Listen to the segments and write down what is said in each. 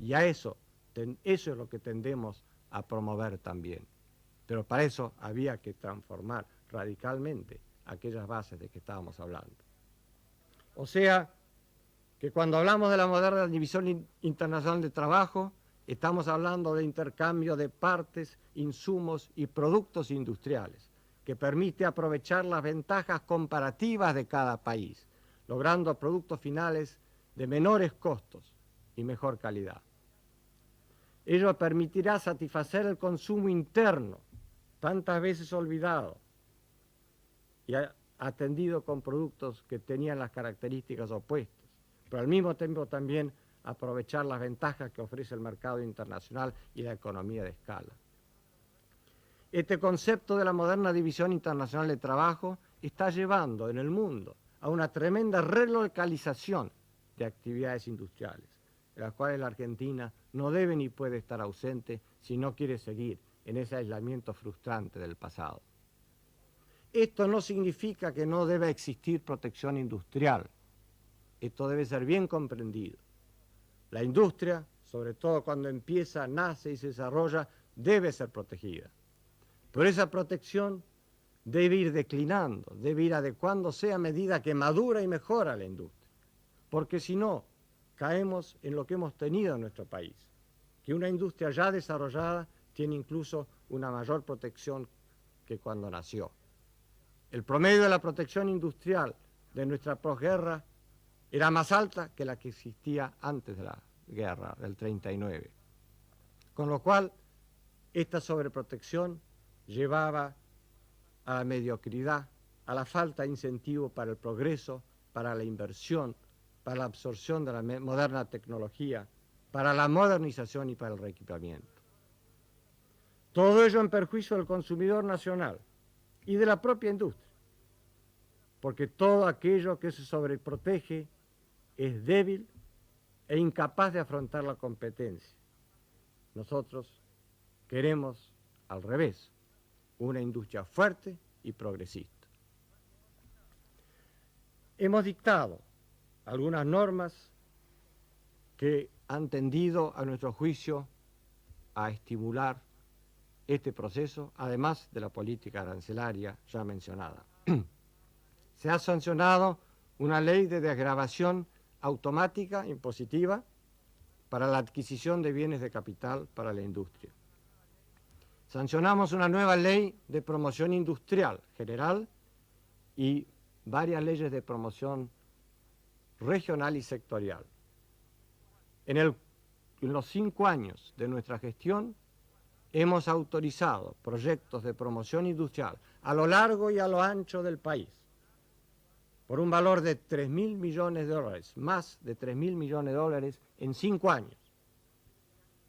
Y a eso es lo que tendemos a promover también. Pero para eso había que transformar radicalmente aquellas bases de que estábamos hablando. O sea, que cuando hablamos de la moderna división internacional de trabajo, estamos hablando de intercambio de partes, insumos y productos industriales, que permite aprovechar las ventajas comparativas de cada país, logrando productos finales de menores costos y mejor calidad. Ello permitirá satisfacer el consumo interno, tantas veces olvidado, y atendido con productos que tenían las características opuestas, pero al mismo tiempo también aprovechar las ventajas que ofrece el mercado internacional y la economía de escala. Este concepto de la moderna división internacional de trabajo está llevando en el mundo a una tremenda relocalización de actividades industriales, de las cuales la Argentina no debe ni puede estar ausente si no quiere seguir en ese aislamiento frustrante del pasado. Esto no significa que no deba existir protección industrial. Esto debe ser bien comprendido. La industria, sobre todo cuando empieza, nace y se desarrolla, debe ser protegida. Pero esa protección debe ir declinando, debe ir adecuándose a medida que madura y mejora la industria. Porque si no, caemos en lo que hemos tenido en nuestro país, que una industria ya desarrollada tiene incluso una mayor protección que cuando nació. El promedio de la protección industrial de nuestra posguerra era más alta que la que existía antes de la guerra, del 39. Con lo cual, esta sobreprotección llevaba a la mediocridad, a la falta de incentivo para el progreso, para la inversión, para la absorción de la moderna tecnología, para la modernización y para el reequipamiento. Todo ello en perjuicio del consumidor nacional y de la propia industria, porque todo aquello que se sobreprotege es débil e incapaz de afrontar la competencia. Nosotros queremos, al revés, una industria fuerte y progresista. Hemos dictado algunas normas que han tendido, a nuestro juicio, a estimular este proceso, además de la política arancelaria ya mencionada. Se ha sancionado una ley de desgravación automática, impositiva, para la adquisición de bienes de capital para la industria. Sancionamos una nueva ley de promoción industrial general y varias leyes de promoción regional y sectorial. En los 5 años de nuestra gestión hemos autorizado proyectos de promoción industrial a lo largo y a lo ancho del país por un valor de 3.000 millones de dólares, más de 3.000 millones de dólares en 5 años,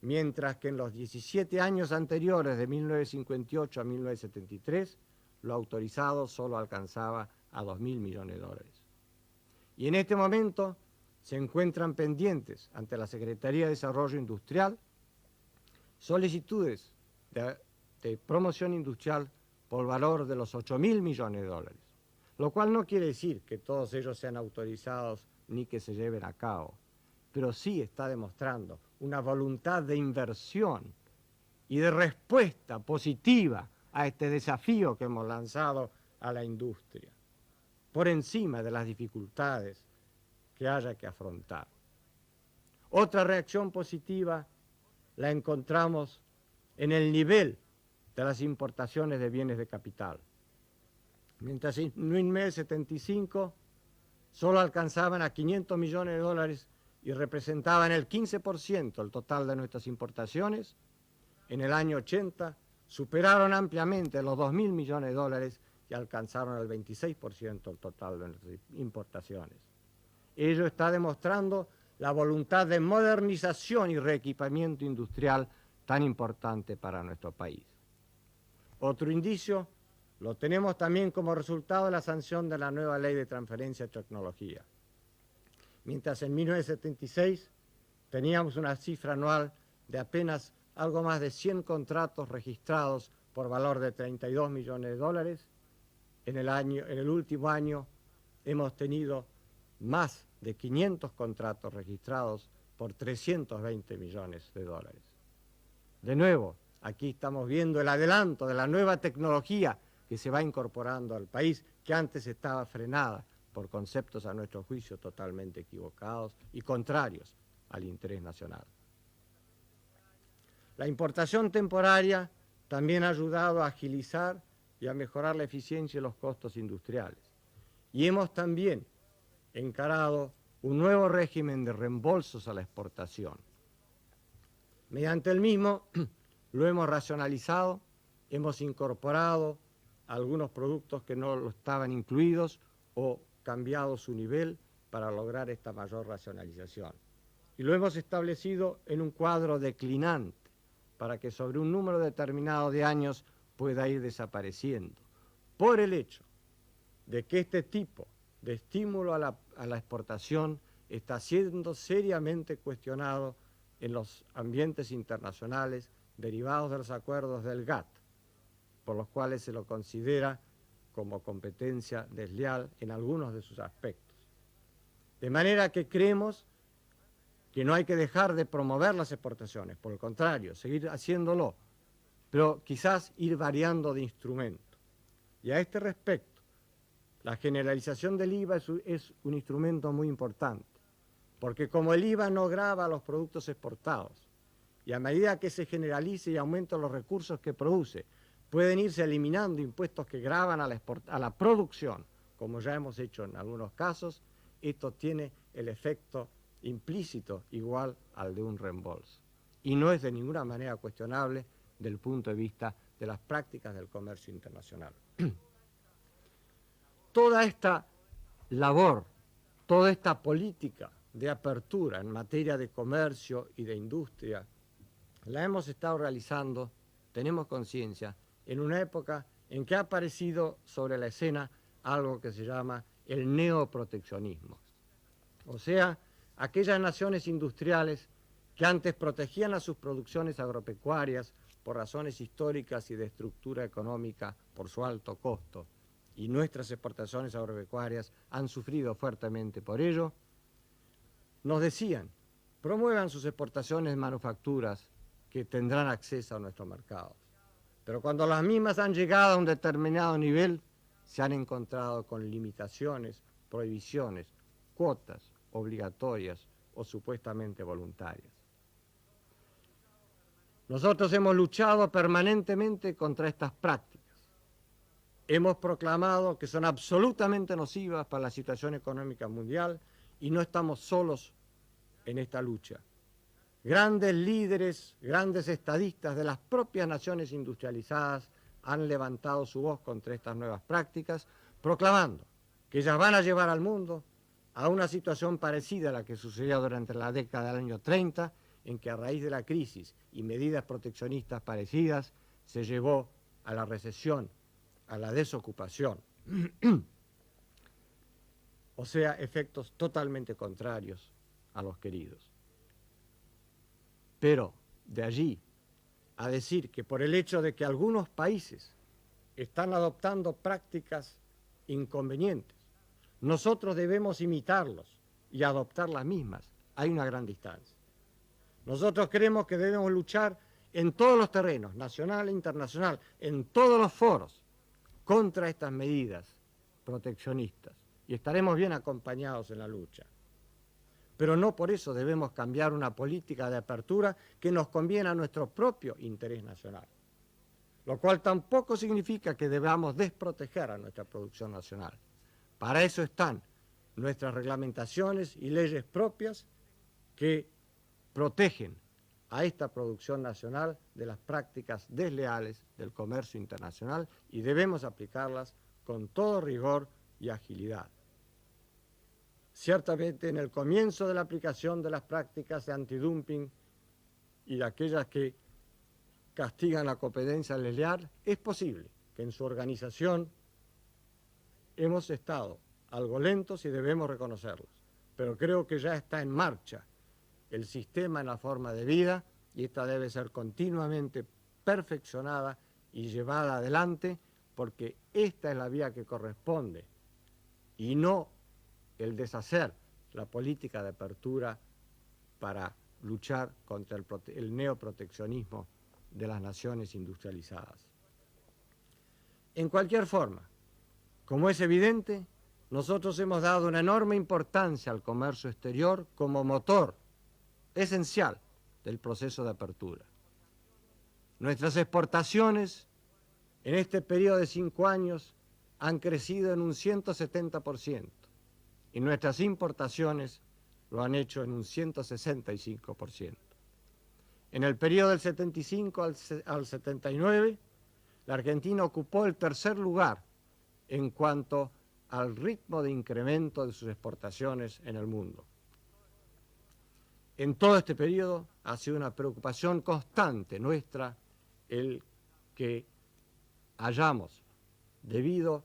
mientras que en los 17 años anteriores, de 1958 a 1973, lo autorizado solo alcanzaba a 2.000 millones de dólares. Y en este momento se encuentran pendientes ante la Secretaría de Desarrollo Industrial solicitudes de promoción industrial por valor de los 8.000 millones de dólares, lo cual no quiere decir que todos ellos sean autorizados ni que se lleven a cabo, pero sí está demostrando una voluntad de inversión y de respuesta positiva a este desafío que hemos lanzado a la industria, por encima de las dificultades que haya que afrontar. Otra reacción positiva la encontramos en el nivel de las importaciones de bienes de capital. Mientras en 1975 solo alcanzaban a 500 millones de dólares y representaban el 15% del total de nuestras importaciones, en el año 80 superaron ampliamente los 2.000 millones de dólares y alcanzaron el 26% del total de nuestras importaciones. Ello está demostrando la voluntad de modernización y reequipamiento industrial tan importante para nuestro país. Otro indicio lo tenemos también como resultado de la sanción de la nueva ley de transferencia de tecnología. Mientras en 1976 teníamos una cifra anual de apenas algo más de 100 contratos registrados por valor de 32 millones de dólares, en el último año hemos tenido más de 500 contratos registrados por 320 millones de dólares. De nuevo, aquí estamos viendo el adelanto de la nueva tecnología que se va incorporando al país, que antes estaba frenada por conceptos a nuestro juicio totalmente equivocados y contrarios al interés nacional. La importación temporaria también ha ayudado a agilizar y a mejorar la eficiencia y los costos industriales. Y hemos también encarado un nuevo régimen de reembolsos a la exportación. Mediante el mismo lo hemos racionalizado, hemos incorporado algunos productos que no lo estaban incluidos o cambiado su nivel para lograr esta mayor racionalización. Y lo hemos establecido en un cuadro declinante para que sobre un número determinado de años pueda ir desapareciendo. Por el hecho de que este tipo de estímulo a la exportación está siendo seriamente cuestionado en los ambientes internacionales derivados de los acuerdos del GATT, por los cuales se lo considera como competencia desleal en algunos de sus aspectos. De manera que creemos que no hay que dejar de promover las exportaciones, por el contrario, seguir haciéndolo, pero quizás ir variando de instrumento. Y a este respecto, la generalización del IVA es un instrumento muy importante, porque como el IVA no grava los productos exportados, y a medida que se generalice y aumenten los recursos que produce, pueden irse eliminando impuestos que gravan a la producción, como ya hemos hecho en algunos casos, esto tiene el efecto implícito igual al de un reembolso. Y no es de ninguna manera cuestionable del punto de vista de las prácticas del comercio internacional. Toda esta labor, toda esta política de apertura en materia de comercio y de industria, la hemos estado realizando, tenemos conciencia, en una época en que ha aparecido sobre la escena algo que se llama el neoproteccionismo. O sea, aquellas naciones industriales que antes protegían a sus producciones agropecuarias por razones históricas y de estructura económica por su alto costo, y nuestras exportaciones agropecuarias han sufrido fuertemente por ello, nos decían, promuevan sus exportaciones manufacturas que tendrán acceso a nuestros mercados. Pero cuando las mismas han llegado a un determinado nivel, se han encontrado con limitaciones, prohibiciones, cuotas obligatorias o supuestamente voluntarias. Nosotros hemos luchado permanentemente contra estas prácticas. Hemos proclamado que son absolutamente nocivas para la situación económica mundial y no estamos solos en esta lucha. Grandes líderes, grandes estadistas de las propias naciones industrializadas han levantado su voz contra estas nuevas prácticas, proclamando que ellas van a llevar al mundo a una situación parecida a la que sucedió durante la década del año 30, en que a raíz de la crisis y medidas proteccionistas parecidas se llevó a la recesión, a la desocupación, o sea, efectos totalmente contrarios a los queridos. Pero de allí a decir que por el hecho de que algunos países están adoptando prácticas inconvenientes, nosotros debemos imitarlos y adoptar las mismas, hay una gran distancia. Nosotros creemos que debemos luchar en todos los terrenos, nacional e internacional, en todos los foros, contra estas medidas proteccionistas, y estaremos bien acompañados en la lucha. Pero no por eso debemos cambiar una política de apertura que nos conviene a nuestro propio interés nacional, lo cual tampoco significa que debamos desproteger a nuestra producción nacional. Para eso están nuestras reglamentaciones y leyes propias que protegen a esta producción nacional de las prácticas desleales del comercio internacional y debemos aplicarlas con todo rigor y agilidad. Ciertamente, en el comienzo de la aplicación de las prácticas de antidumping y de aquellas que castigan la competencia desleal, es posible que en su organización hemos estado algo lentos y debemos reconocerlos. Pero creo que ya está en marcha el sistema en la forma de vida y esta debe ser continuamente perfeccionada y llevada adelante porque esta es la vía que corresponde y no el deshacer la política de apertura para luchar contra el neoproteccionismo de las naciones industrializadas. En cualquier forma, como es evidente, nosotros hemos dado una enorme importancia al comercio exterior como motor esencial del proceso de apertura. Nuestras exportaciones en este periodo de 5 años han crecido en un 170% y nuestras importaciones lo han hecho en un 165%. En el periodo del 75 al 79, la Argentina ocupó el tercer lugar en cuanto al ritmo de incremento de sus exportaciones en el mundo. En todo este periodo ha sido una preocupación constante nuestra el que hayamos debido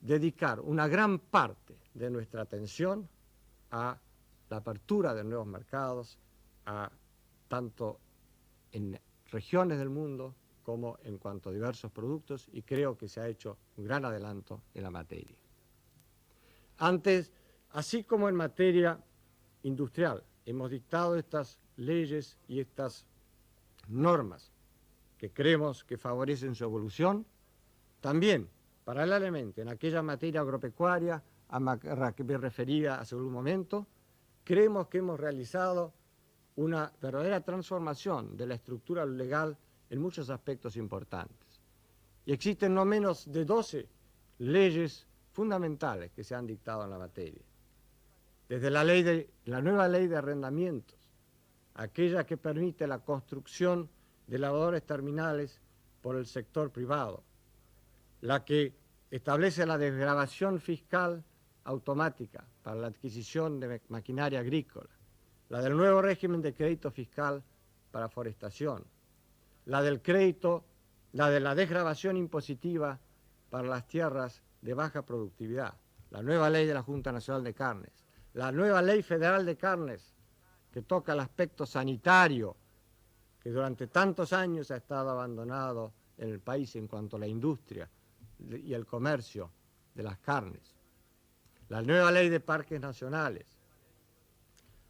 dedicar una gran parte de nuestra atención a la apertura de nuevos mercados, tanto en regiones del mundo como en cuanto a diversos productos, y creo que se ha hecho un gran adelanto en la materia. Antes, así como en materia industrial, hemos dictado estas leyes y estas normas que creemos que favorecen su evolución, también, paralelamente, en aquella materia agropecuaria a la que me refería hace un momento, creemos que hemos realizado una verdadera transformación de la estructura legal en muchos aspectos importantes. Y existen no menos de 12 leyes fundamentales que se han dictado en la materia. Desde la nueva ley de arrendamientos, aquella que permite la construcción de lavadores terminales por el sector privado, la que establece la desgravación fiscal automática para la adquisición de maquinaria agrícola, la del nuevo régimen de crédito fiscal para forestación, la del crédito, la de la desgravación impositiva para las tierras de baja productividad, la nueva ley de la Junta Nacional de Carnes, la nueva ley federal de carnes que toca el aspecto sanitario, que durante tantos años ha estado abandonado en el país en cuanto a la industria y el comercio de las carnes, la nueva ley de parques nacionales,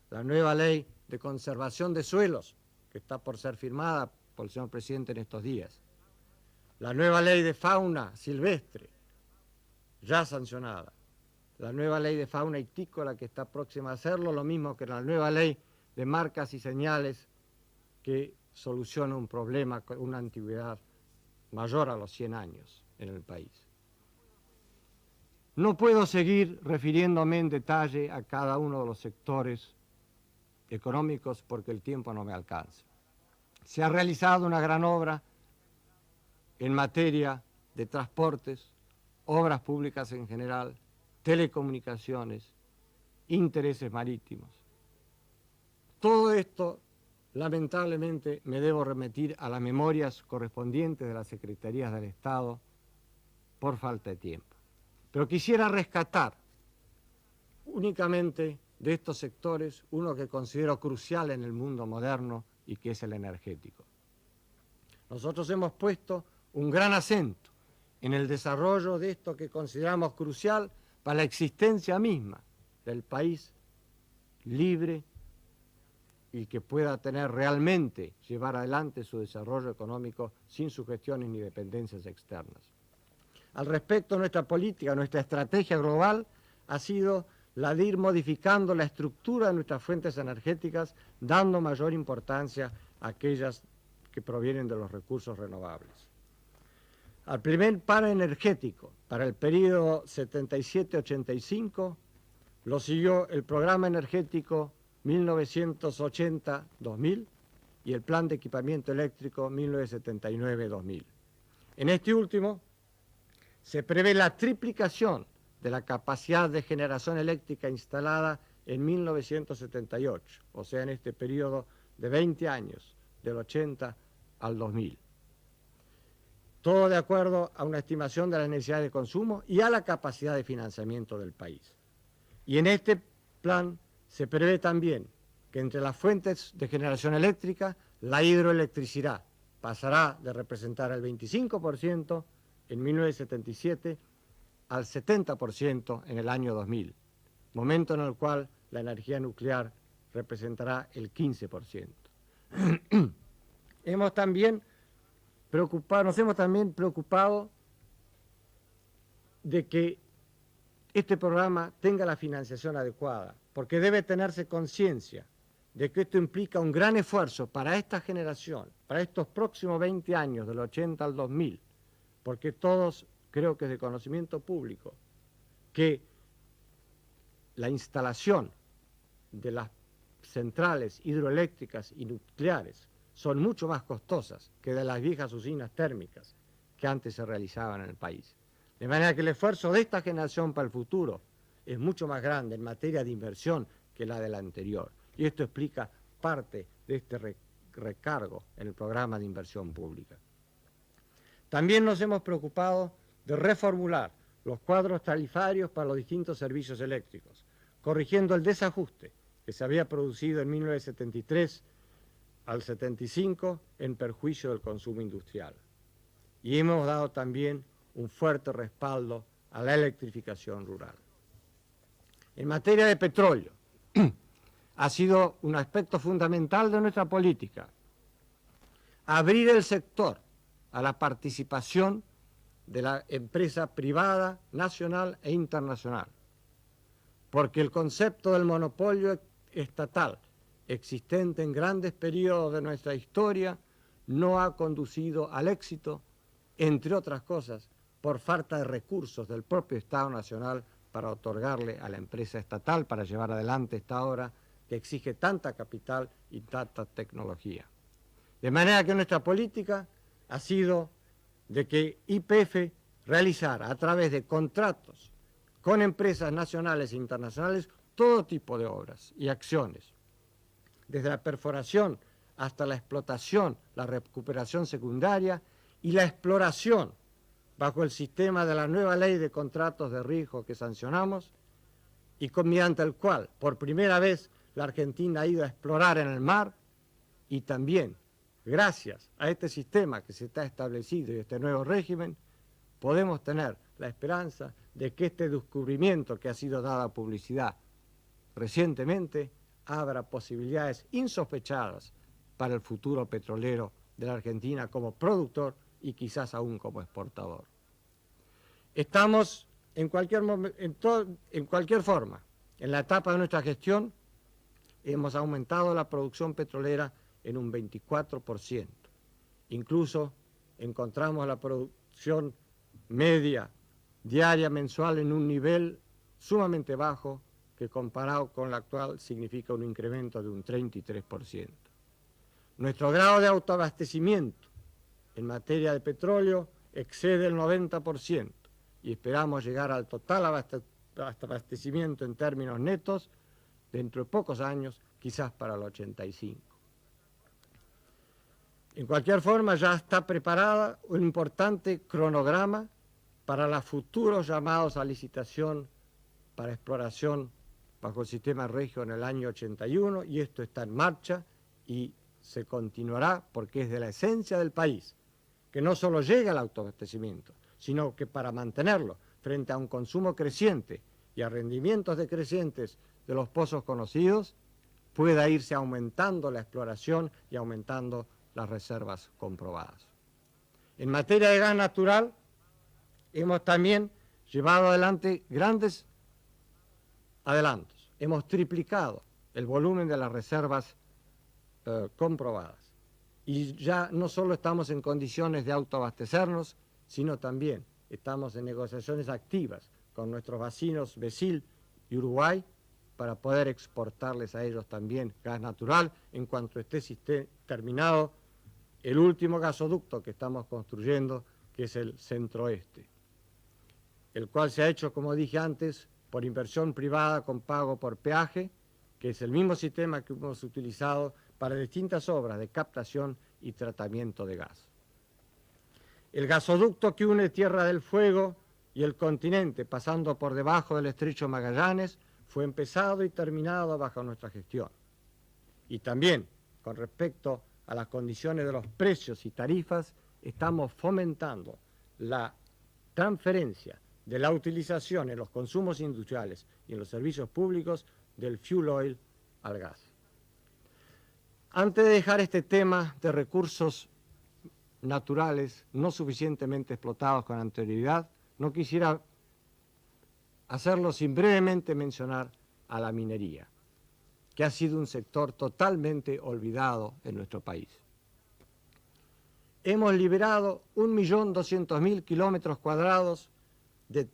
la nueva ley de conservación de suelos, que está por ser firmada por el señor presidente en estos días, la nueva ley de fauna silvestre, ya sancionada, la nueva ley de fauna ictícola que está próxima a hacerlo, lo mismo que la nueva ley de marcas y señales que soluciona un problema con una antigüedad mayor a los 100 años en el país. No puedo seguir refiriéndome en detalle a cada uno de los sectores económicos porque el tiempo no me alcanza. Se ha realizado una gran obra en materia de transportes, obras públicas en general, telecomunicaciones, intereses marítimos. Todo esto, lamentablemente, me debo remitir a las memorias correspondientes de las Secretarías del Estado por falta de tiempo. Pero quisiera rescatar únicamente de estos sectores uno que considero crucial en el mundo moderno y que es el energético. Nosotros hemos puesto un gran acento en el desarrollo de esto que consideramos crucial para la existencia misma del país libre y que pueda tener realmente, llevar adelante su desarrollo económico sin sugestiones ni dependencias externas. Al respecto, nuestra política, nuestra estrategia global ha sido la de ir modificando la estructura de nuestras fuentes energéticas, dando mayor importancia a aquellas que provienen de los recursos renovables. Al primer plan energético para el periodo 77-85 lo siguió el Programa Energético 1980-2000 y el Plan de Equipamiento Eléctrico 1979-2000. En este último se prevé la triplicación de la capacidad de generación eléctrica instalada en 1978, o sea, en este periodo de 20 años, del 80 al 2000. Todo de acuerdo a una estimación de las necesidades de consumo y a la capacidad de financiamiento del país. Y en este plan se prevé también que entre las fuentes de generación eléctrica, la hidroelectricidad pasará de representar el 25% en 1977 al 70% en el año 2000, momento en el cual la energía nuclear representará el 15%. Nos hemos también preocupado de que este programa tenga la financiación adecuada, porque debe tenerse conciencia de que esto implica un gran esfuerzo para esta generación, para estos próximos 20 años, del 80 al 2000, porque todos, creo que es de conocimiento público, que la instalación de las centrales hidroeléctricas y nucleares son mucho más costosas que de las viejas usinas térmicas que antes se realizaban en el país. De manera que el esfuerzo de esta generación para el futuro es mucho más grande en materia de inversión que la de la anterior. Y esto explica parte de este recargo en el programa de inversión pública. También nos hemos preocupado de reformular los cuadros tarifarios para los distintos servicios eléctricos, corrigiendo el desajuste que se había producido en 1973 al 75 en perjuicio del consumo industrial. Y hemos dado también un fuerte respaldo a la electrificación rural. En materia de petróleo, ha sido un aspecto fundamental de nuestra política abrir el sector a la participación de la empresa privada, nacional e internacional, porque el concepto del monopolio estatal existente en grandes periodos de nuestra historia no ha conducido al éxito, entre otras cosas, por falta de recursos del propio Estado Nacional para otorgarle a la empresa estatal para llevar adelante esta obra que exige tanta capital y tanta tecnología. De manera que nuestra política ha sido de que YPF realizara a través de contratos con empresas nacionales e internacionales todo tipo de obras y acciones, desde la perforación hasta la explotación, la recuperación secundaria y la exploración bajo el sistema de la nueva ley de contratos de riesgo que sancionamos y mediante el cual por primera vez la Argentina ha ido a explorar en el mar y también, gracias a este sistema que se está establecido y este nuevo régimen, podemos tener la esperanza de que este descubrimiento que ha sido dado a publicidad recientemente abra posibilidades insospechadas para el futuro petrolero de la Argentina como productor y quizás aún como exportador. Estamos en cualquier forma, en la etapa de nuestra gestión, hemos aumentado la producción petrolera en un 24%. Incluso encontramos la producción media diaria mensual en un nivel sumamente bajo que comparado con la actual significa un incremento de un 33%. Nuestro grado de autoabastecimiento en materia de petróleo excede el 90% y esperamos llegar al total abastecimiento en términos netos dentro de pocos años, quizás para el 85. En cualquier forma, ya está preparada un importante cronograma para los futuros llamados a licitación para exploración bajo el sistema regio en el año 81, y esto está en marcha y se continuará porque es de la esencia del país que no solo llegue al autoabastecimiento, sino que para mantenerlo frente a un consumo creciente y a rendimientos decrecientes de los pozos conocidos, pueda irse aumentando la exploración y aumentando las reservas comprobadas. En materia de gas natural, hemos también llevado adelante grandes adelantos. Hemos triplicado el volumen de las reservas comprobadas. Y ya no solo estamos en condiciones de autoabastecernos, sino también estamos en negociaciones activas con nuestros vecinos Brasil y Uruguay para poder exportarles a ellos también gas natural en cuanto esté terminado el último gasoducto que estamos construyendo, que es el Centro-Oeste, el cual se ha hecho, como dije antes, por inversión privada con pago por peaje, que es el mismo sistema que hemos utilizado para distintas obras de captación y tratamiento de gas. El gasoducto que une Tierra del Fuego y el continente, pasando por debajo del Estrecho Magallanes, fue empezado y terminado bajo nuestra gestión. Y también, con respecto a las condiciones de los precios y tarifas, estamos fomentando la transferencia de la utilización en los consumos industriales y en los servicios públicos del fuel oil al gas. Antes de dejar este tema de recursos naturales no suficientemente explotados con anterioridad, no quisiera hacerlo sin brevemente mencionar a la minería, que ha sido un sector totalmente olvidado en nuestro país. Hemos liberado 1.200.000 kilómetros cuadrados de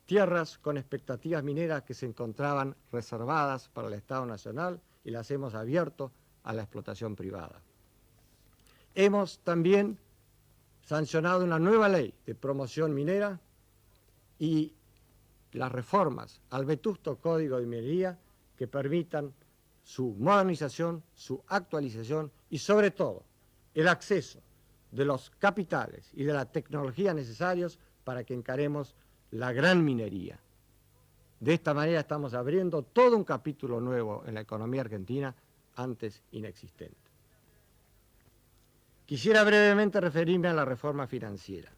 tierras con expectativas mineras que se encontraban reservadas para el Estado Nacional y las hemos abierto a la explotación privada. Hemos también sancionado una nueva ley de promoción minera y las reformas al vetusto Código de Minería que permitan su modernización, su actualización y sobre todo el acceso de los capitales y de la tecnología necesarios para que encaremos la gran minería. De esta manera estamos abriendo todo un capítulo nuevo en la economía argentina antes inexistente. Quisiera brevemente referirme a la reforma financiera.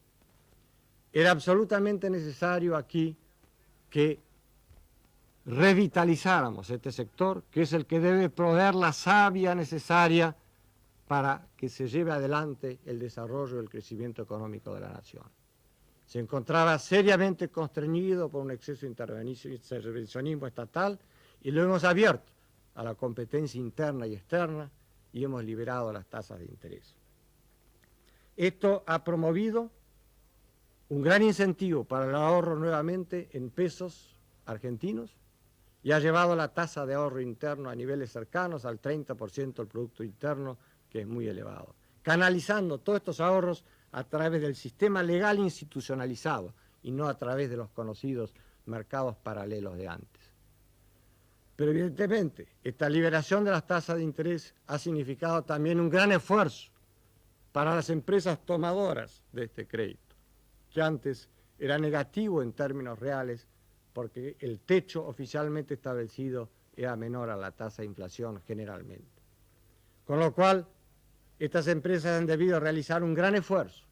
Era absolutamente necesario aquí que revitalizáramos este sector, que es el que debe proveer la savia necesaria para que se lleve adelante el desarrollo y el crecimiento económico de la nación. Se encontraba seriamente constreñido por un exceso de intervencionismo estatal y lo hemos abierto a la competencia interna y externa y hemos liberado las tasas de interés. Esto ha promovido un gran incentivo para el ahorro nuevamente en pesos argentinos y ha llevado la tasa de ahorro interno a niveles cercanos al 30% del Producto Interno, que es muy elevado, canalizando todos estos ahorros a través del sistema legal institucionalizado y no a través de los conocidos mercados paralelos de antes. Pero evidentemente, esta liberación de las tasas de interés ha significado también un gran esfuerzo para las empresas tomadoras de este crédito, que antes era negativo en términos reales porque el techo oficialmente establecido era menor a la tasa de inflación generalmente. Con lo cual, estas empresas han debido realizar un gran esfuerzo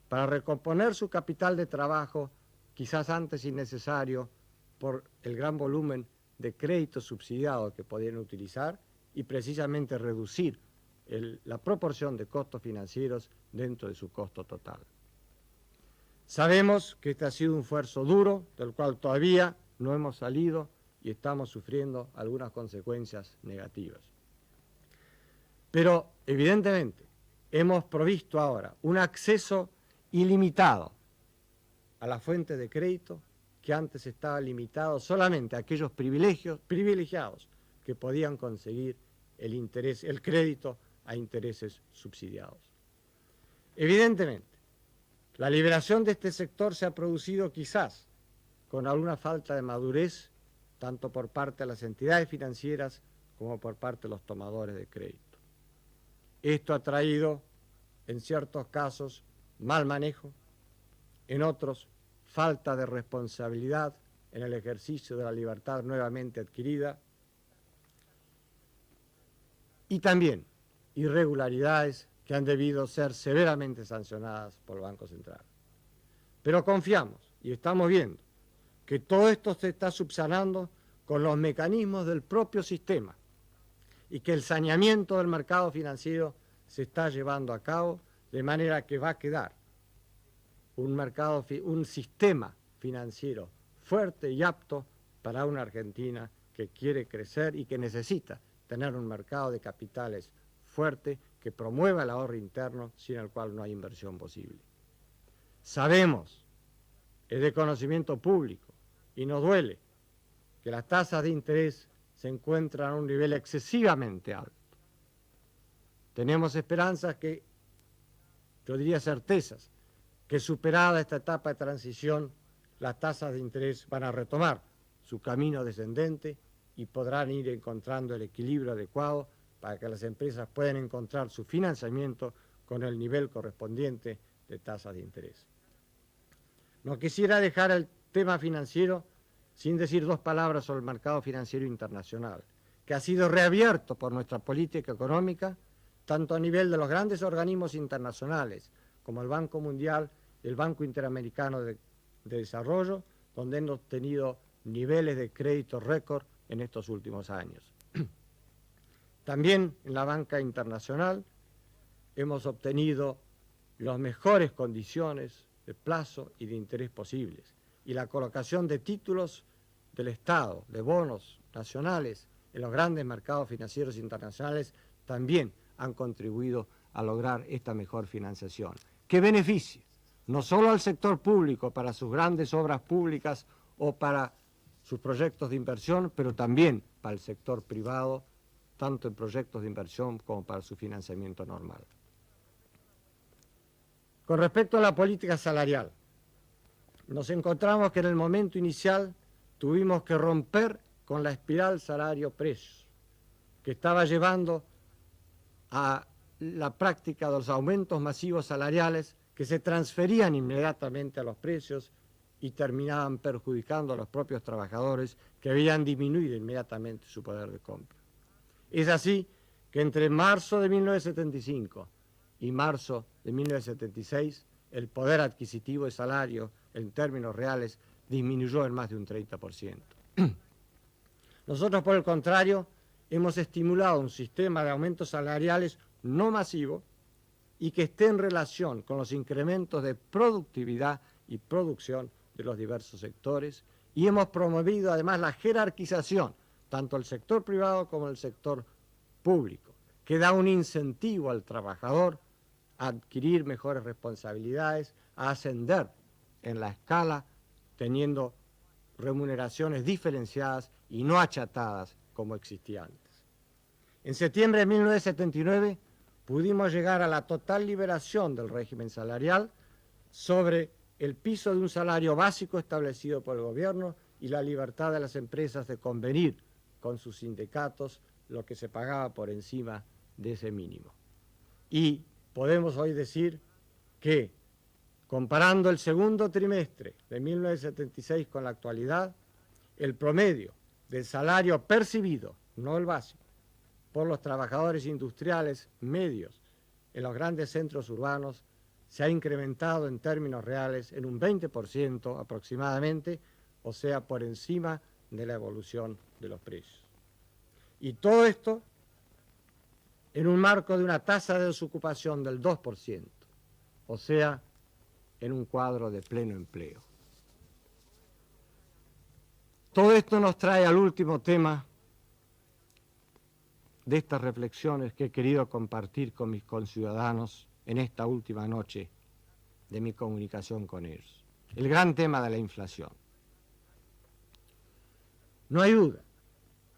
para recomponer su capital de trabajo, quizás antes innecesario por el gran volumen de créditos subsidiados que podían utilizar y precisamente reducir la proporción de costos financieros dentro de su costo total. Sabemos que este ha sido un esfuerzo duro, del cual todavía no hemos salido y estamos sufriendo algunas consecuencias negativas. Pero, evidentemente, hemos provisto ahora un acceso ilimitado a la fuente de crédito que antes estaba limitado solamente a aquellos privilegiados que podían conseguir el crédito a intereses subsidiados. Evidentemente, la liberación de este sector se ha producido quizás con alguna falta de madurez, tanto por parte de las entidades financieras como por parte de los tomadores de crédito. Esto ha traído, en ciertos casos, mal manejo, en otros, falta de responsabilidad en el ejercicio de la libertad nuevamente adquirida y también irregularidades que han debido ser severamente sancionadas por el Banco Central. Pero confiamos y estamos viendo que todo esto se está subsanando con los mecanismos del propio sistema y que el saneamiento del mercado financiero se está llevando a cabo de manera que va a quedar un sistema financiero fuerte y apto para una Argentina que quiere crecer y que necesita tener un mercado de capitales fuerte que promueva el ahorro interno, sin el cual no hay inversión posible. Sabemos, es de conocimiento público y nos duele que las tasas de interés se encuentran a un nivel excesivamente alto. Tenemos esperanzas yo diría certezas, que superada esta etapa de transición, las tasas de interés van a retomar su camino descendente y podrán ir encontrando el equilibrio adecuado para que las empresas puedan encontrar su financiamiento con el nivel correspondiente de tasas de interés. No quisiera dejar el tema financiero sin decir dos palabras sobre el mercado financiero internacional, que ha sido reabierto por nuestra política económica, tanto a nivel de los grandes organismos internacionales como el Banco Mundial y el Banco Interamericano de Desarrollo, donde hemos tenido niveles de crédito récord en estos últimos años. También en la banca internacional hemos obtenido las mejores condiciones de plazo y de interés posibles, y la colocación de títulos del Estado, de bonos nacionales en los grandes mercados financieros internacionales también han contribuido a lograr esta mejor financiación, que beneficia no solo al sector público para sus grandes obras públicas o para sus proyectos de inversión, pero también para el sector privado, tanto en proyectos de inversión como para su financiamiento normal. Con respecto a la política salarial, nos encontramos que en el momento inicial tuvimos que romper con la espiral salario-precios, que estaba llevando a la práctica de los aumentos masivos salariales que se transferían inmediatamente a los precios y terminaban perjudicando a los propios trabajadores que habían disminuido inmediatamente su poder de compra. Es así que entre marzo de 1975 y marzo de 1976 el poder adquisitivo de salario en términos reales disminuyó en más de un 30%. Nosotros, por el contrario, hemos estimulado un sistema de aumentos salariales no masivo y que esté en relación con los incrementos de productividad y producción de los diversos sectores, y hemos promovido además la jerarquización, tanto del sector privado como del sector público, que da un incentivo al trabajador a adquirir mejores responsabilidades, a ascender en la escala, teniendo remuneraciones diferenciadas y no achatadas como existía antes. En septiembre de 1979 pudimos llegar a la total liberación del régimen salarial sobre el piso de un salario básico establecido por el gobierno y la libertad de las empresas de convenir con sus sindicatos lo que se pagaba por encima de ese mínimo. Y podemos hoy decir que, comparando el segundo trimestre de 1976 con la actualidad, el promedio del salario percibido, no el básico, por los trabajadores industriales medios en los grandes centros urbanos se ha incrementado en términos reales en un 20% aproximadamente, o sea, por encima de la evolución de los precios. Y todo esto en un marco de una tasa de desocupación del 2%, o sea, en un cuadro de pleno empleo. Todo esto nos trae al último tema de estas reflexiones que he querido compartir con mis conciudadanos en esta última noche de mi comunicación con ellos. El gran tema de la inflación. No hay duda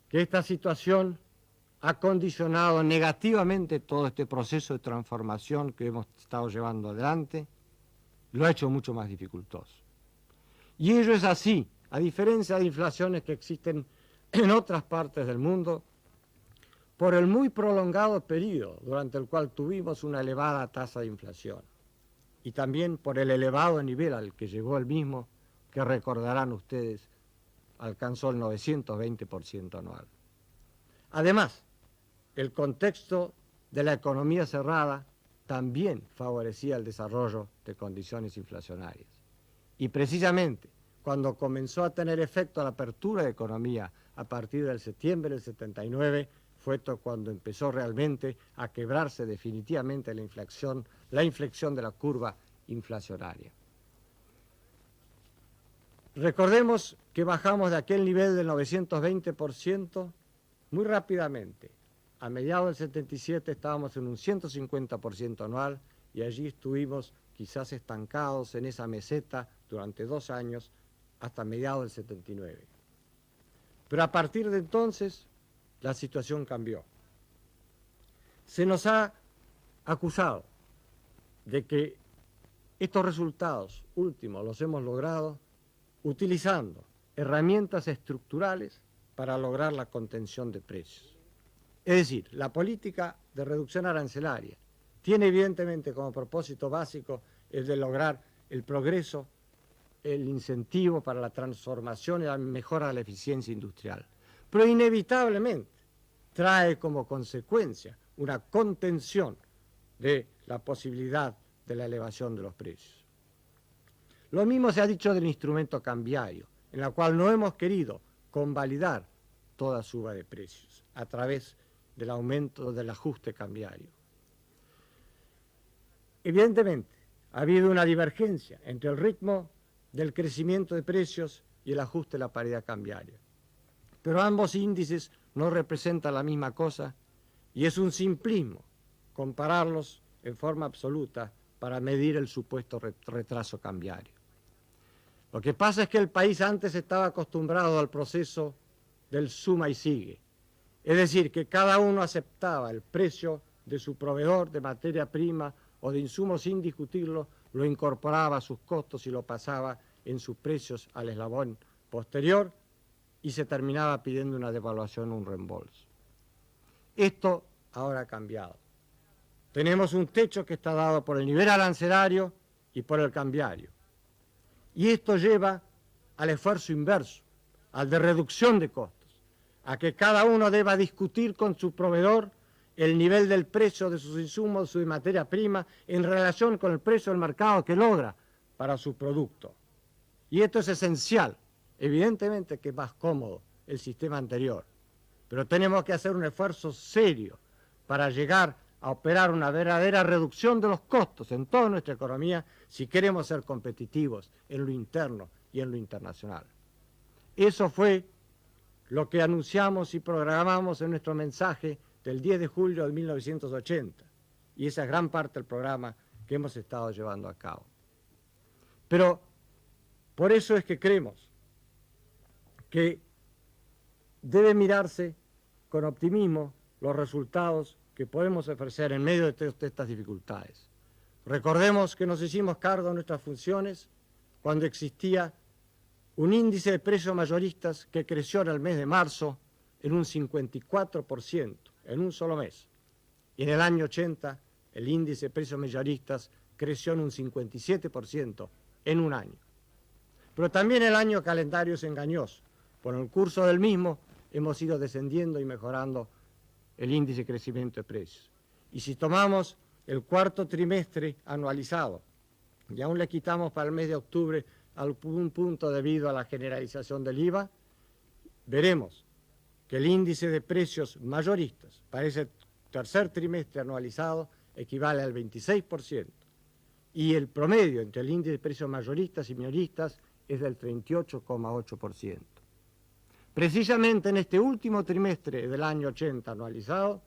que esta situación ha condicionado negativamente todo este proceso de transformación que hemos estado llevando adelante, lo ha hecho mucho más dificultoso. Y ello es así, a diferencia de inflaciones que existen en otras partes del mundo, por el muy prolongado periodo durante el cual tuvimos una elevada tasa de inflación y también por el elevado nivel al que llegó el mismo, que recordarán ustedes, alcanzó el 920% anual. Además, el contexto de la economía cerrada también favorecía el desarrollo de condiciones inflacionarias. Y precisamente cuando comenzó a tener efecto la apertura de economía a partir del septiembre del 79, fue cuando empezó realmente a quebrarse definitivamente la inflexión de la curva inflacionaria. Recordemos que bajamos de aquel nivel del 920% muy rápidamente. A mediados del 77 estábamos en un 150% anual y allí estuvimos quizás estancados en esa meseta durante 2 años hasta mediados del 79. Pero a partir de entonces la situación cambió. Se nos ha acusado de que estos resultados últimos los hemos logrado utilizando herramientas estructurales para lograr la contención de precios. Es decir, la política de reducción arancelaria tiene evidentemente como propósito básico el de lograr el progreso, el incentivo para la transformación y la mejora de la eficiencia industrial. Pero inevitablemente trae como consecuencia una contención de la posibilidad de la elevación de los precios. Lo mismo se ha dicho del instrumento cambiario, en la cual no hemos querido convalidar toda suba de precios a través del aumento del ajuste cambiario. Evidentemente, ha habido una divergencia entre el ritmo del crecimiento de precios y el ajuste de la paridad cambiaria. Pero ambos índices no representan la misma cosa y es un simplismo compararlos en forma absoluta para medir el supuesto retraso cambiario. Lo que pasa es que el país antes estaba acostumbrado al proceso del suma y sigue, es decir, que cada uno aceptaba el precio de su proveedor de materia prima o de insumos sin discutirlo, lo incorporaba a sus costos y lo pasaba en sus precios al eslabón posterior y se terminaba pidiendo una devaluación o un reembolso. Esto ahora ha cambiado. Tenemos un techo que está dado por el nivel arancelario y por el cambiario. Y esto lleva al esfuerzo inverso, al de reducción de costos, a que cada uno deba discutir con su proveedor el nivel del precio de sus insumos, su materia prima, en relación con el precio del mercado que logra para su producto. Y esto es esencial. Evidentemente que es más cómodo el sistema anterior, pero tenemos que hacer un esfuerzo serio para llegar a operar una verdadera reducción de los costos en toda nuestra economía si queremos ser competitivos en lo interno y en lo internacional. Eso fue lo que anunciamos y programamos en nuestro mensaje del 10 de julio de 1980, y esa es gran parte del programa que hemos estado llevando a cabo. Pero por eso es que creemos que debe mirarse con optimismo los resultados que podemos ofrecer en medio de estas dificultades. Recordemos que nos hicimos cargo de nuestras funciones cuando existía un índice de precios mayoristas que creció en el mes de marzo en un 54%, en un solo mes. Y en el año 80, el índice de precios mayoristas creció en un 57% en un año. Pero también el año calendario es engañoso. Por el curso del mismo hemos ido descendiendo y mejorando el índice de crecimiento de precios. Y si tomamos el cuarto trimestre anualizado, y aún le quitamos para el mes de octubre algún punto debido a la generalización del IVA, veremos que el índice de precios mayoristas para ese tercer trimestre anualizado equivale al 26%, y el promedio entre el índice de precios mayoristas y minoristas es del 38,8%. Precisamente en este último trimestre del año 80 anualizado,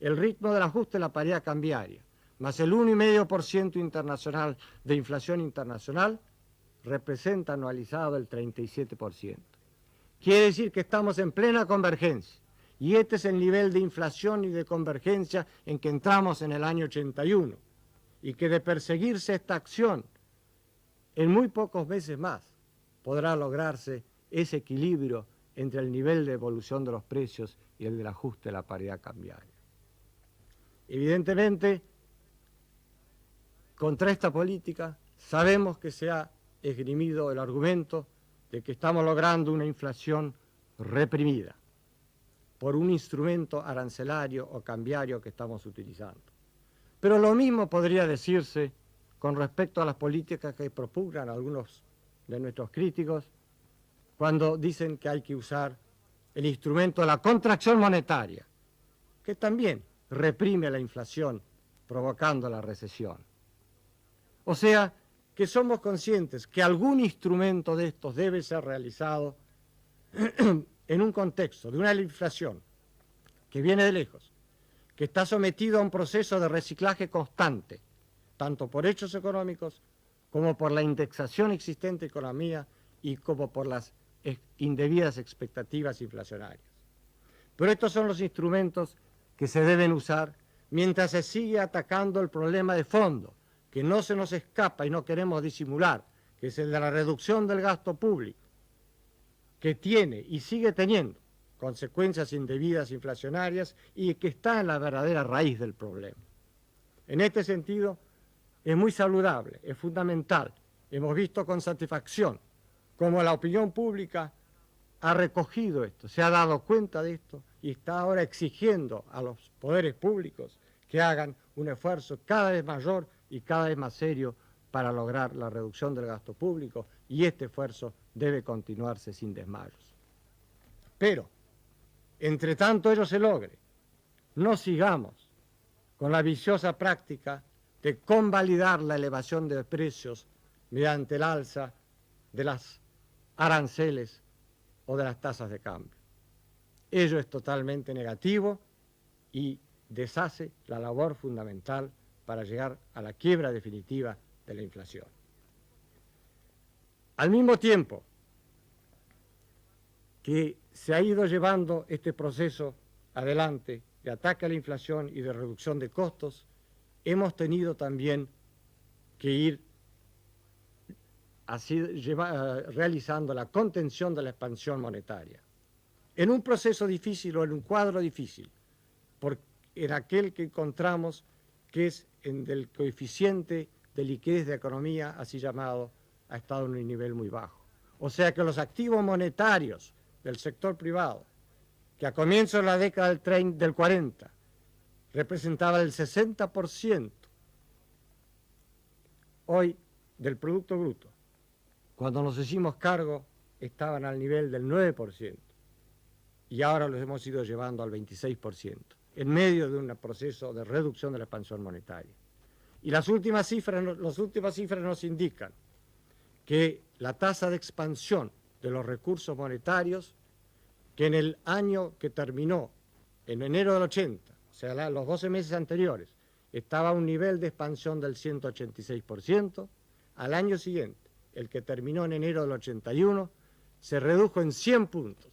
el ritmo del ajuste de la paridad cambiaria, más el 1,5% internacional de inflación internacional, representa anualizado el 37%. Quiere decir que estamos en plena convergencia, y este es el nivel de inflación y de convergencia en que entramos en el año 81, y que de perseguirse esta acción, en muy pocos meses más podrá lograrse ese equilibrio entre el nivel de evolución de los precios y el del ajuste de la paridad cambiaria. Evidentemente, contra esta política sabemos que se ha esgrimido el argumento de que estamos logrando una inflación reprimida por un instrumento arancelario o cambiario que estamos utilizando. Pero lo mismo podría decirse con respecto a las políticas que propugnan algunos de nuestros críticos cuando dicen que hay que usar el instrumento de la contracción monetaria, que también reprime la inflación provocando la recesión. O sea, que somos conscientes que algún instrumento de estos debe ser realizado en un contexto de una inflación que viene de lejos, que está sometido a un proceso de reciclaje constante, tanto por hechos económicos como por la indexación existente en economía y como por las indebidas expectativas inflacionarias. Pero estos son los instrumentos que se deben usar mientras se sigue atacando el problema de fondo, que no se nos escapa y no queremos disimular, que es el de la reducción del gasto público, que tiene y sigue teniendo consecuencias indebidas inflacionarias y que está en la verdadera raíz del problema. En este sentido, es muy saludable, es fundamental. Hemos visto con satisfacción cómo la opinión pública ha recogido esto, se ha dado cuenta de esto y está ahora exigiendo a los poderes públicos que hagan un esfuerzo cada vez mayor y cada vez más serio para lograr la reducción del gasto público, y este esfuerzo debe continuarse sin desmayos. Pero, entre tanto ello se logre, no sigamos con la viciosa práctica de convalidar la elevación de precios mediante el alza de las aranceles o de las tasas de cambio. Ello es totalmente negativo y deshace la labor fundamental para llegar a la quiebra definitiva de la inflación. Al mismo tiempo que se ha ido llevando este proceso adelante de ataque a la inflación y de reducción de costos, hemos tenido también que ir realizando la contención de la expansión monetaria. En un proceso difícil o en un cuadro difícil, en aquel que encontramos que es del coeficiente de liquidez de economía, así llamado, ha estado en un nivel muy bajo. O sea que los activos monetarios del sector privado, que a comienzos de la década del 40 representaba el 60%, hoy del Producto Bruto, cuando nos hicimos cargo, estaban al nivel del 9%, y ahora los hemos ido llevando al 26%, en medio de un proceso de reducción de la expansión monetaria. Y las últimas cifras nos indican que la tasa de expansión de los recursos monetarios, que en el año que terminó, en enero del 80, o sea, los 12 meses anteriores, estaba a un nivel de expansión del 186%, al año siguiente, el que terminó en enero del 81, se redujo en 100 puntos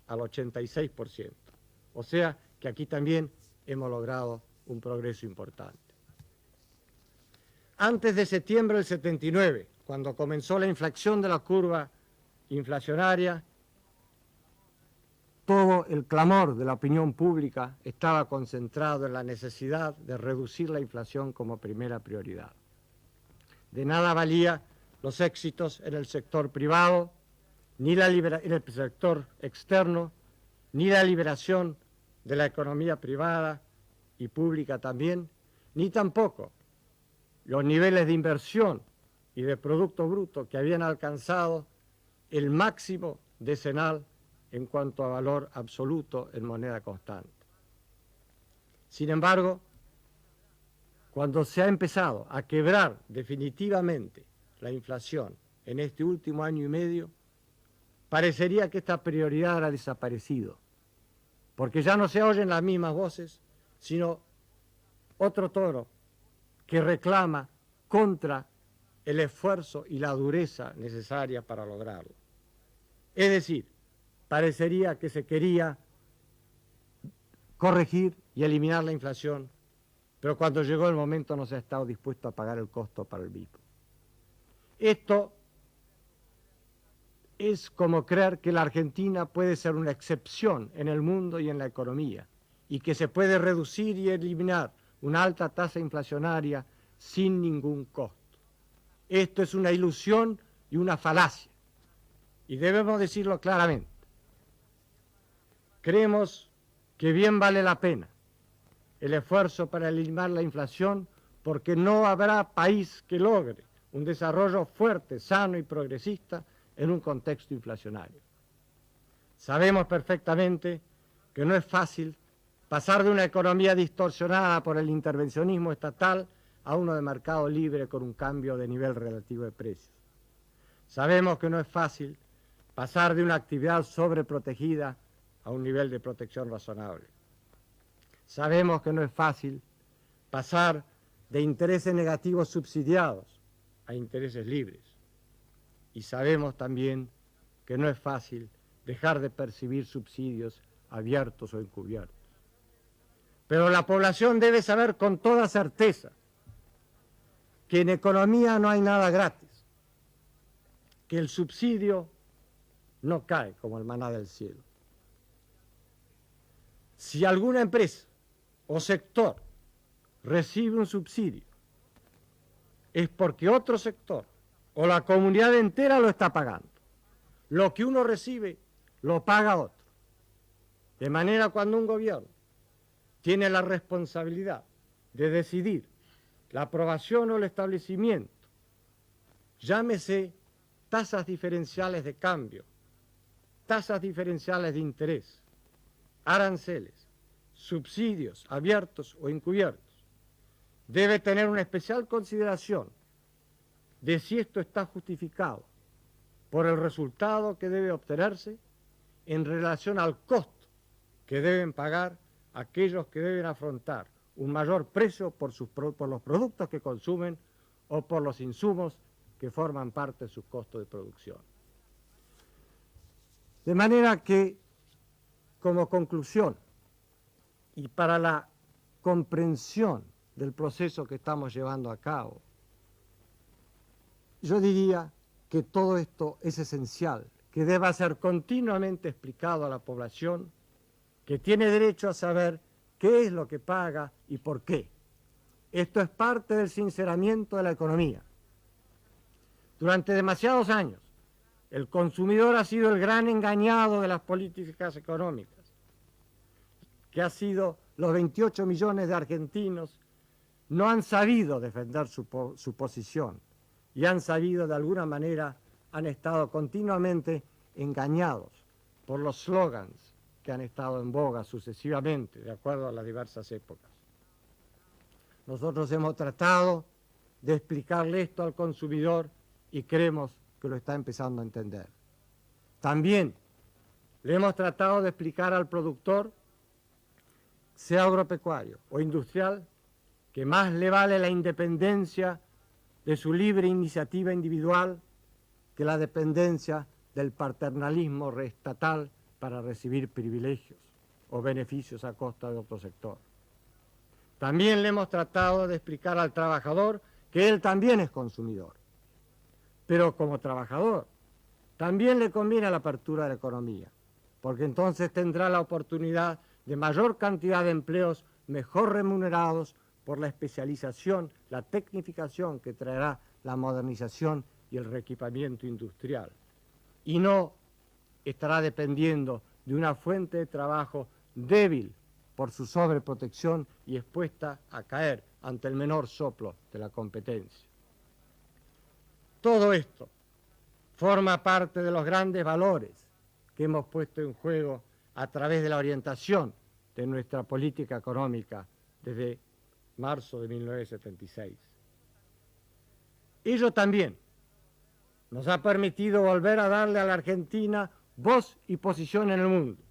al 86%. O sea que aquí también hemos logrado un progreso importante. Antes de septiembre del 79, cuando comenzó la inflación de la curva inflacionaria, todo el clamor de la opinión pública estaba concentrado en la necesidad de reducir la inflación como primera prioridad. De nada valía los éxitos en el sector privado, ni en el sector externo, ni la liberación de la economía privada y pública también, ni tampoco los niveles de inversión y de Producto Bruto que habían alcanzado el máximo decenal en cuanto a valor absoluto en moneda constante. Sin embargo, cuando se ha empezado a quebrar definitivamente la inflación en este último año y medio, parecería que esta prioridad ha desaparecido, porque ya no se oyen las mismas voces, sino otro toro que reclama contra el esfuerzo y la dureza necesaria para lograrlo. Es decir, parecería que se quería corregir y eliminar la inflación, pero cuando llegó el momento no se ha estado dispuesto a pagar el costo para el mismo. Esto es como creer que la Argentina puede ser una excepción en el mundo y en la economía, y que se puede reducir y eliminar una alta tasa inflacionaria sin ningún costo. Esto es una ilusión y una falacia, y debemos decirlo claramente. Creemos que bien vale la pena el esfuerzo para eliminar la inflación, porque no habrá país que logre un desarrollo fuerte, sano y progresista en un contexto inflacionario. Sabemos perfectamente que no es fácil pasar de una economía distorsionada por el intervencionismo estatal a uno de mercado libre con un cambio de nivel relativo de precios. Sabemos que no es fácil pasar de una actividad sobreprotegida a un nivel de protección razonable. Sabemos que no es fácil pasar de intereses negativos subsidiados a intereses libres. Y sabemos también que no es fácil dejar de percibir subsidios abiertos o encubiertos. Pero la población debe saber con toda certeza que en economía no hay nada gratis, que el subsidio no cae como el maná del cielo. Si alguna empresa o sector recibe un subsidio, es porque otro sector o la comunidad entera lo está pagando. Lo que uno recibe lo paga otro. De manera, cuando un gobierno tiene la responsabilidad de decidir la aprobación o el establecimiento, llámese tasas diferenciales de cambio, tasas diferenciales de interés, aranceles, subsidios abiertos o encubiertos, debe tener una especial consideración de si esto está justificado por el resultado que debe obtenerse en relación al costo que deben pagar aquellos que deben afrontar un mayor precio por los productos que consumen o por los insumos que forman parte de sus costos de producción. De manera que, como conclusión, y para la comprensión del proceso que estamos llevando a cabo, yo diría que todo esto es esencial, que deba ser continuamente explicado a la población, que tiene derecho a saber qué es lo que paga y por qué. Esto es parte del sinceramiento de la economía. Durante demasiados años, el consumidor ha sido el gran engañado de las políticas económicas, que ha sido los 28 millones de argentinos no han sabido defender su posición y han sabido, de alguna manera, han estado continuamente engañados por los slogans que han estado en boga sucesivamente, de acuerdo a las diversas épocas. Nosotros hemos tratado de explicarle esto al consumidor y creemos que lo está empezando a entender. También le hemos tratado de explicar al productor, sea agropecuario o industrial, que más le vale la independencia de su libre iniciativa individual que la dependencia del paternalismo estatal para recibir privilegios o beneficios a costa de otro sector. También le hemos tratado de explicar al trabajador que él también es consumidor, pero como trabajador también le conviene la apertura de la economía, porque entonces tendrá la oportunidad de mayor cantidad de empleos mejor remunerados por la especialización, la tecnificación que traerá la modernización y el reequipamiento industrial. Y no estará dependiendo de una fuente de trabajo débil por su sobreprotección y expuesta a caer ante el menor soplo de la competencia. Todo esto forma parte de los grandes valores que hemos puesto en juego a través de la orientación de nuestra política económica desde marzo de 1976. Ello también nos ha permitido volver a darle a la Argentina voz y posición en el mundo,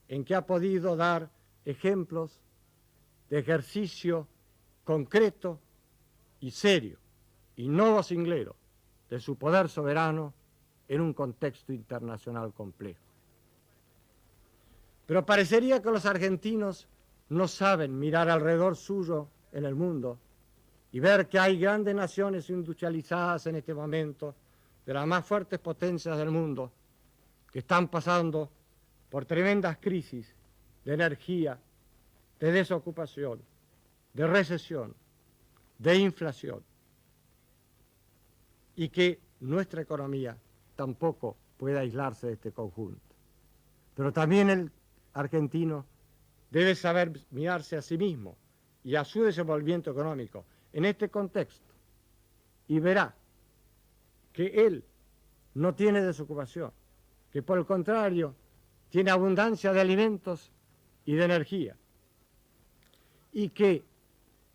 en que ha podido dar ejemplos de ejercicio concreto y serio y no vocinglero de su poder soberano en un contexto internacional complejo. Pero parecería que los argentinos no saben mirar alrededor suyo en el mundo y ver que hay grandes naciones industrializadas en este momento, de las más fuertes potencias del mundo, que están pasando por tremendas crisis de energía, de desocupación, de recesión, de inflación, y que nuestra economía tampoco puede aislarse de este conjunto. Pero también el argentino debe saber mirarse a sí mismo y a su desenvolvimiento económico en este contexto y verá que él no tiene desocupación, que por el contrario tiene abundancia de alimentos y de energía, y que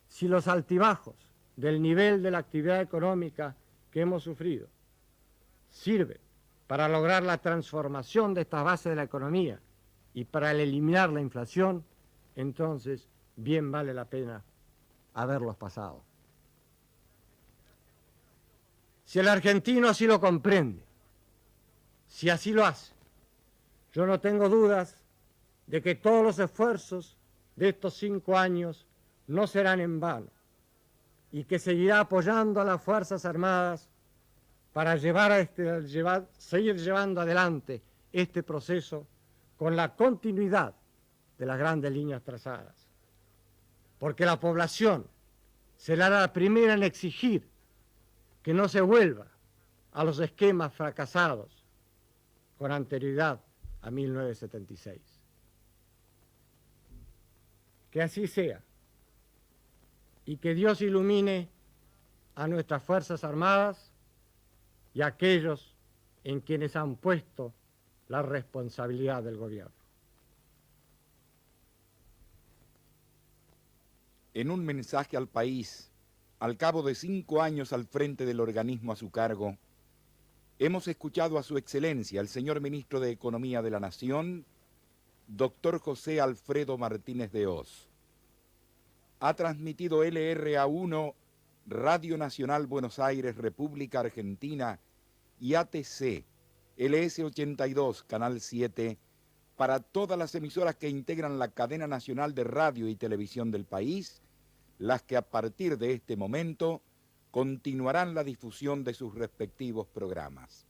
si los altibajos del nivel de la actividad económica que hemos sufrido sirven para lograr la transformación de estas bases de la economía y para eliminar la inflación, entonces bien vale la pena haberlos pasado. Si el argentino así lo comprende, si así lo hace, yo no tengo dudas de que todos los esfuerzos de estos 5 años no serán en vano y que seguirá apoyando a las Fuerzas Armadas para seguir llevando adelante este proceso con la continuidad de las grandes líneas trazadas. Porque la población será la primera en exigir que no se vuelva a los esquemas fracasados con anterioridad a 1976. Que así sea y que Dios ilumine a nuestras Fuerzas Armadas y a aquellos en quienes han puesto la responsabilidad del gobierno. En un mensaje al país, al cabo de 5 años al frente del organismo a su cargo, hemos escuchado a su excelencia, el señor ministro de Economía de la Nación, doctor José Alfredo Martínez de Hoz. Ha transmitido LRA1, Radio Nacional Buenos Aires, República Argentina, y ATC, LS82, Canal 7, para todas las emisoras que integran la cadena nacional de radio y televisión del país, las que a partir de este momento continuarán la difusión de sus respectivos programas.